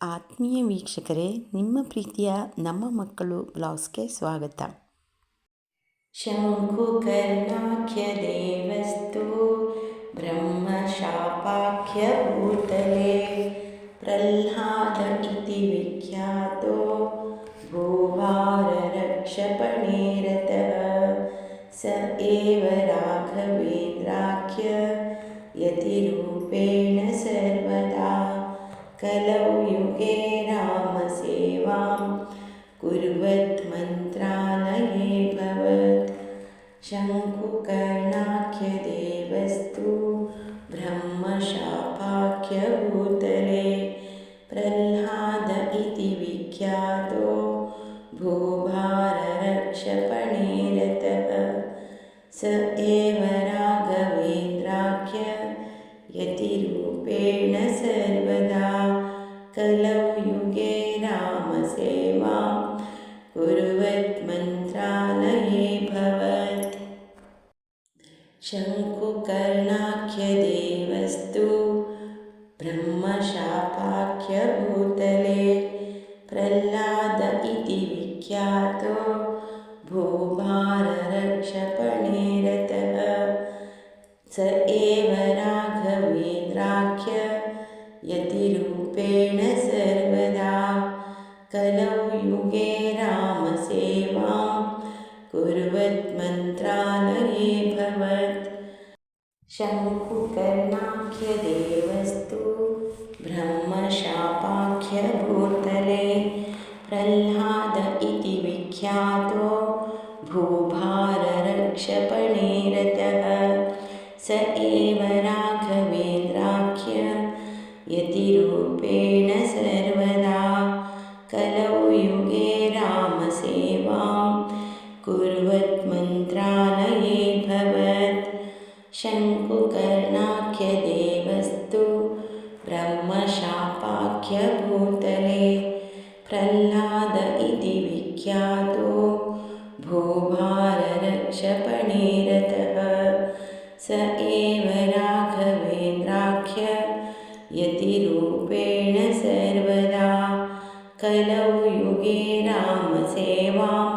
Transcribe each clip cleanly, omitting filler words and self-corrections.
ಆತ್ಮೀಯ ವೀಕ್ಷಕರೇ, ನಿಮ್ಮ ಪ್ರೀತಿಯ ನಮ್ಮ ಮಕ್ಕಳು ಬ್ಲಾಗ್ಸ್ಗೆ ಸ್ವಾಗತ. ಶಂಕುಕರ್ಣಾಖ್ಯ ದೇವಸ್ತು ಬ್ರಹ್ಮಶಾಪಾಖ್ಯ ಭೂತಲೆ ಪ್ರಹ್ಲಾದ ಇತಿ ವಿಖ್ಯಾತೋ ಭೂಭಾರ ರಕ್ಷಪಣೆ ರತಃ ಸ ಏವ ರಾಘವೇಂದ್ರಾಖ್ಯ ಯತಿರೂಪೇಣ ಸರ್ವದಾ ಕಲೌ ಯುಗೆ ರಾಮಸೇವಾಂ ಕುರ್ವತ್ ಮಂತ್ರಾಲಯೇ ಭವತ್. ಶಂಕುಕರ್ಣಾಖ್ಯ ದೇವಸ್ತು ಬ್ರಹ್ಮಶಾಪಾಖ್ಯ ಭೂತಲೆ ಪ್ರಹ್ಲಾದ ಇತಿ ವಿಖ್ಯಾತೋ ಭೂಭಾರ ರಕ್ಷಪಣೆ ರತಃ ಸ ಏವ ರಾಘವೇಂದ್ರಾಖ್ಯ ಯತಿರೂಪೇಣ ಸರ್ವದಾ ಕಲೌ ಯುಗೆ ರಾಮಸೇವಾಂ ಕುರ್ವತ್ ಮಂತ್ರಾಲಯೇ ಭವತ್. ಶಂಕುಕರ್ಣಾಖ್ಯ ದೇವಸ್ತು ಬ್ರಹ್ಮಶಾಪಾಖ್ಯ ಭೂತಲೆ ಪ್ರಹ್ಲಾದ ಇತಿ ವಿಖ್ಯಾತೋ ಭೂಭಾರ ರಕ್ಷಪಣೆ ರತಃ ಸ ಏವ ರಾಘವೇಂದ್ರಾಖ್ಯ ಯತಿರೂಪೇಣ ಸರ್ವದಾ ಕಲೌ ಯುಗೆ ರಾಮಸೇವಾಂ ಕುರ್ವತ್ ಮಂತ್ರಾಲಯೇ ಭವತ್. ಶಂಕುಕರ್ಣಾಖ್ಯ ದೇವಸ್ತು ಬ್ರಹ್ಮಶಾಪಾಖ್ಯ ಭೂತಲೆ ಪ್ರಹ್ಲಾದ ಇತಿ ವಿಖ್ಯಾತೋ ಭೂಭಾರ ರಕ್ಷಪಣೆ ರತಃ ಸ ಏವ ರಾಘವೇಂದ್ರಾಖ್ಯ ಯತಿರೂಪೇಣ ಸರ್ವದಾ ಕಲೌ ಯುಗೆ ರಾಮಸೇವಾಂ ಕುರ್ವತ್ ಮಂತ್ರಾಲಯೇ ಭವತ್. ಶಂಕುಕರ್ಣಾಖ್ಯ ದೇವಸ್ತು ಬ್ರಹ್ಮಶಾಪಾಖ್ಯ ಭೂತಲೆ ಪ್ರಹ್ಲಾದ ಇತಿ ವಿಖ್ಯಾತೋ ಭೂಭಾರ ರಕ್ಷಪಣೆ ರತಃ ಸ ಏವ ರಾಘವೇಂದ್ರಾಖ್ಯ ಯತಿರೂಪೇಣ ಸರ್ವದಾ ಕಲೌ ಯುಗೆ ರಾಮಸೇವಾಂ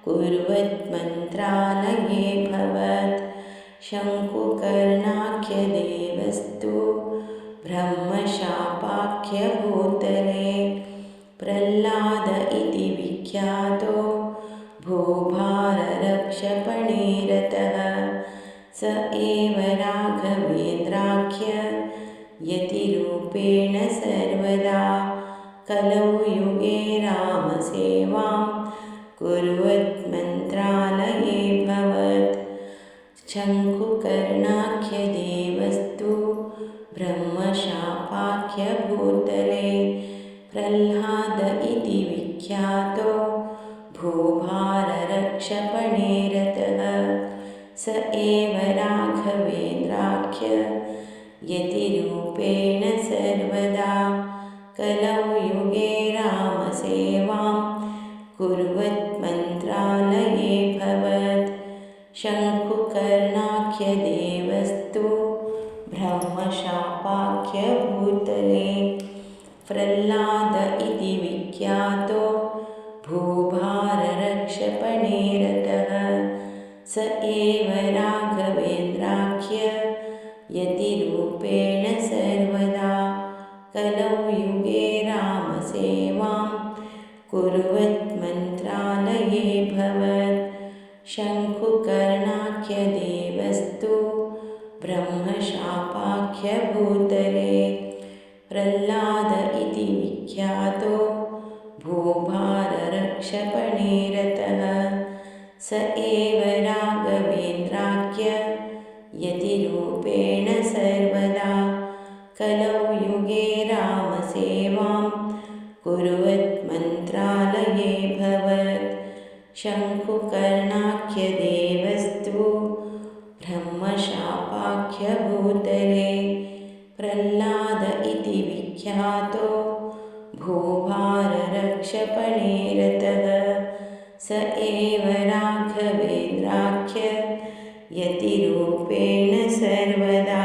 ಕುರ್ವತ್ ಮಂತ್ರಾಲಯೇ ಭವತ್. ಶಂಕುಕರ್ಣಾಖ್ಯ ದೇವಸ್ತು ಬ್ರಹ್ಮಶಾಪಾಖ್ಯ ಭೂತಲೆ ಪ್ರಹ್ಲಾದ ಇತಿ ವಿಖ್ಯಾತೋ ಭೂಭಾರ ರಕ್ಷಪಣೆ ರತಃ ಸ ಏವ ರಾಘವೇಂದ್ರಾಖ್ಯ ಯತಿರೂಪೇಣ ಸರ್ವದಾ ಕಲೌ ಯುಗೆ ರಾಮಸೇವಾಂ ಕುರ್ವತ್ ಮಂತ್ರಾಲಯೇ ಭವತ್. ಶಂಕುಕರ್ಣಾಖ್ಯ ದೇವಸ್ತು ಬ್ರಹ್ಮಶಾಪಾಖ್ಯ ಭೂತಲೆ ಪ್ರಹ್ಲಾದ ಇತಿ ವಿಖ್ಯಾತೋ ಭೂಭಾರ ರಕ್ಷಪಣೆ ರತಃ ಸ ಏವ ರಾಘವೇಂದ್ರಾಖ್ಯ ಯತಿರೂಪೇಣ ಸರ್ವದಾ ಕಲೌ ಯುಗೆ ರಾಮಸೇವಾಂ ಕುರ್ವತ್ ಮಂತ್ರಾಲಯೇ ಭವತ್. ಶಂಕುಕರ್ಣಾಖ್ಯ ದೇವಸ್ತು ಬ್ರಹ್ಮಶಾಪಾಖ್ಯ ಭೂತಲೆ ಪ್ರಹ್ಲಾದ ಇತಿ ವಿಖ್ಯಾತೋ ಭೂಭಾರ ರಕ್ಷಪಣೆ ರತಃ ಸ ಏವ ರಾಘವೇಂದ್ರಾಖ್ಯ ಯತಿರೂಪೇಣ ಸರ್ವದಾ ಕಲೌ ಯುಗೆ ರಾಮಸೇವಾಂ ಕುರ್ವತ್ ಮಂತ್ರಾಲಯೇ ಭವತ್. ಶಂಕುಕರ್ಣಾಖ್ಯ ದೇವಸ್ತು ಬ್ರಹ್ಮಶಾಪಾಖ್ಯ ಭೂತಲೆ ಪ್ರಹ್ಲಾದ ಇತಿ ವಿಖ್ಯಾತೋ ಭೂಭಾರ ರಕ್ಷಪಣೆ ರತಃ ಸ ಏವ ರಾಘವೇಂದ್ರಾಖ್ಯ ಯತಿರೂಪೇಣ ಸರ್ವದಾ ಕಲೌ ಯುಗೆ ರಾಮಸೇವಾಂ ಕುರ್ವತ್ ಮಂತ್ರಾಲಯೇ ಭವತ್. ಶಂಕುಕರ್ಣಾಖ್ಯ ದೇವಸ್ತು ಬ್ರಹ್ಮಶಾಪಾಖ್ಯ ಭೂತಲೆ ಪ್ರಹ್ಲಾದ ಇತಿ ವಿಖ್ಯಾತೋ ಭೂಭಾರ ರಕ್ಷಪಣೆ ರತಃ ಸ ಏವ ರಾಘವೇಂದ್ರಾಖ್ಯ ಯತಿರೂಪೇಣ ಸರ್ವದಾ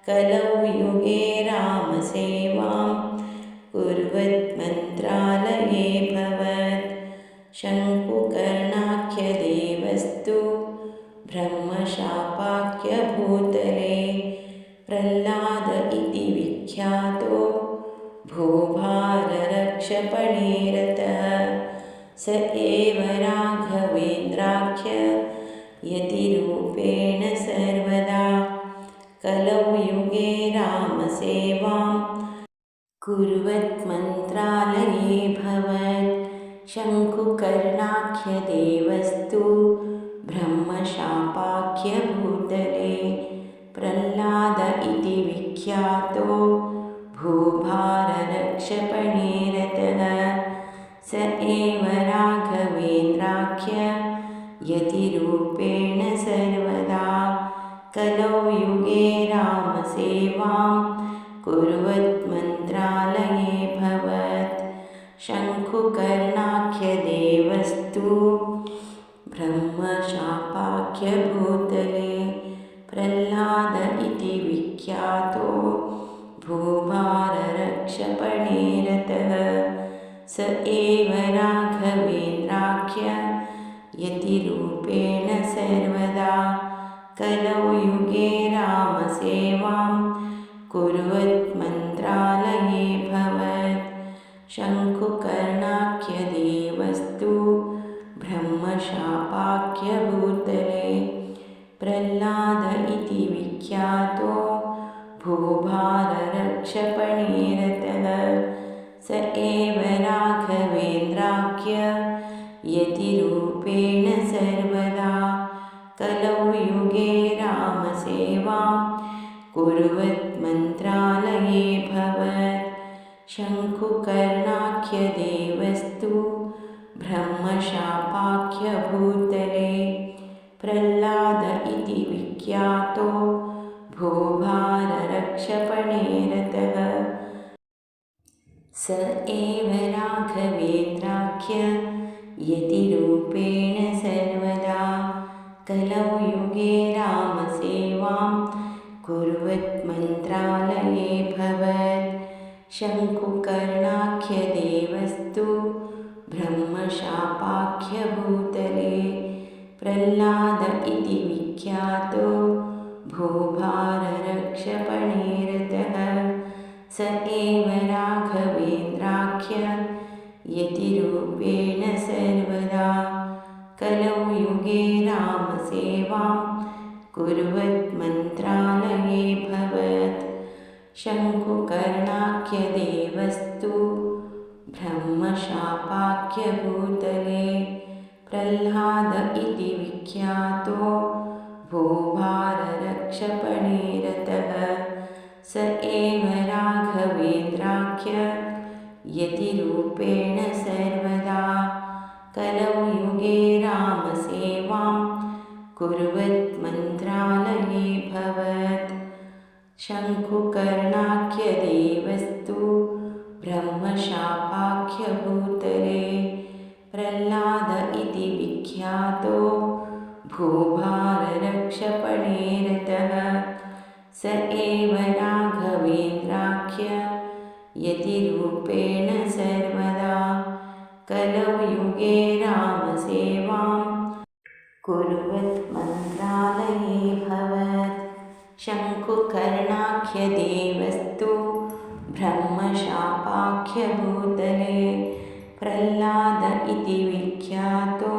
ಕಲೌ ಯುಗೆ ರಾಮಸೇವಾಂ ಕುರ್ವತ್ रतः स एव राघवेन्द्राख्य यतिरूपेण सर्वदा कलौ युगे रामसेवां कुर्वन्मन्त्रालये भवत् शङ्कुकर्णाख्यदेवस्तु ब्रह्मशापाख्यभूतले प्रह्लाद इति विख्यातो भूभाररक्षपणे रतः स एव राघवेन्द्राख्य यतिरूपेण सर्वदा कलौ युगे रामसेवां कुर्वन्मन्त्रालये भवत् शङ्कुकर्णाख्यदेवस्तु ब्रह्मशापाख्यभूतले प्रह्लाद इति विख्यातो भूभाररक्षपणे रतः स एव राघवेन्द्राख्य यतिरूपेण सर्वदा कलौ युगे रामसेवां कुर्वन्मन्त्रालये भवत् शङ्कुकर्णाख्यदेवस्तु ब्रह्मशापाख्यभूतले प्रह्लाद इति विख्यातो भूभाररक्षपणे रतः स एव राघवेन्द्राख्य यतिरूपेण सर्वदा कलौ युगे रामसेवां कुर्वन्मन्त्रालये भवत् शङ्कुकर्णाख्यदेवस्तु ब्रह्मशापाख्यभूतले प्रह्लाद इति विख्यातो भूभाररक्षपणे रतः स एव राघवेन्द्राख्य यतिरूपेण सर्वदा कलौ युगे रामसेवां कुर्वन्मन्त्रालये भवत् शङ्कुकर्णाख्यदेवस्तु ब्रह्मशापाख्यभूतले प्रह्लाद इति विख्यातो भूभाररक्षपणे रतः स एव राघवेन्द्राख्य यतिरूपेण सर्वदा कलौ युगे रामसेवां कुर्वन्मन्त्रालये भवत् शङ्कुकर्णाख्यदेवस्तु ब्रह्मशापाख्यभूतले प्रह्लाद इति विख्यातो भूभाररक्षपणे रतः स एव राघवेन्द्राख्य यतिरूपेण सर्वदा कलौ युगे रामसेवां कुर्वन्मन्त्रालये भवत् शङ्कुकर्णाख्यदेवस्तु ब्रह्मशापाख्यभूतले प्रह्लाद इति विख्यातो भूभाररक्षपणे रतः स एव राघवेन्द्राख्य यतिरूपेण सर्वदा कलौ युगे रामसेवां कुर्वन्मन्त्रालये भवत् शङ्कुकर्णाख्यदेवस्तु ब्रह्मशापाख्यभूतले प्रह्लाद इति विख्यातो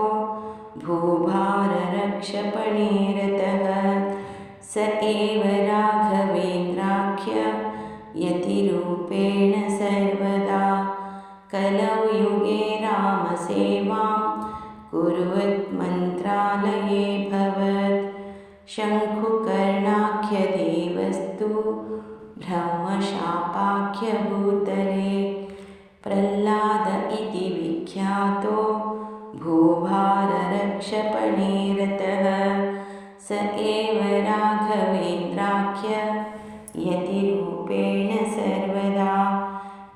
भूभाररक्षपणे रतः स एव राघवेन्द्राख्य यतिरूपेण सर्वदा कलौ युगे रामसेवां कुर्वन्मन्त्रालये भवत् शङ्कुकर्णाख्यदेवस्तु ब्रह्मशापाख्यभूतले प्रह्लाद इति विख्यातो भूभाररक्षपणे रतः स एव राघवेन्द्राख्य यतिरूपेण सर्वदा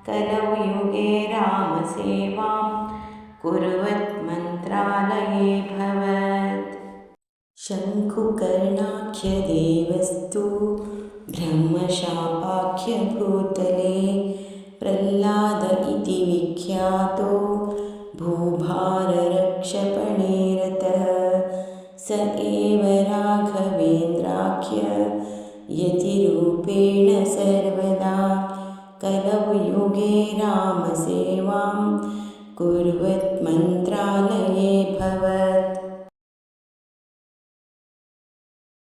कलौ युगे रामसेवां कुर्वन्मन्त्रालये भवत् शङ्कुकर्णाख्यदेवस्तु ब्रह्मशापाख्यभूतले प्रह्लाद इति विख्यातो भूभाररक्षपणे रतः स एव राघवेन्द्राख्य यतिरूपेण सर्वदा कलौ योगे रामसेवां कुर्वत् मन्त्रालये भवत्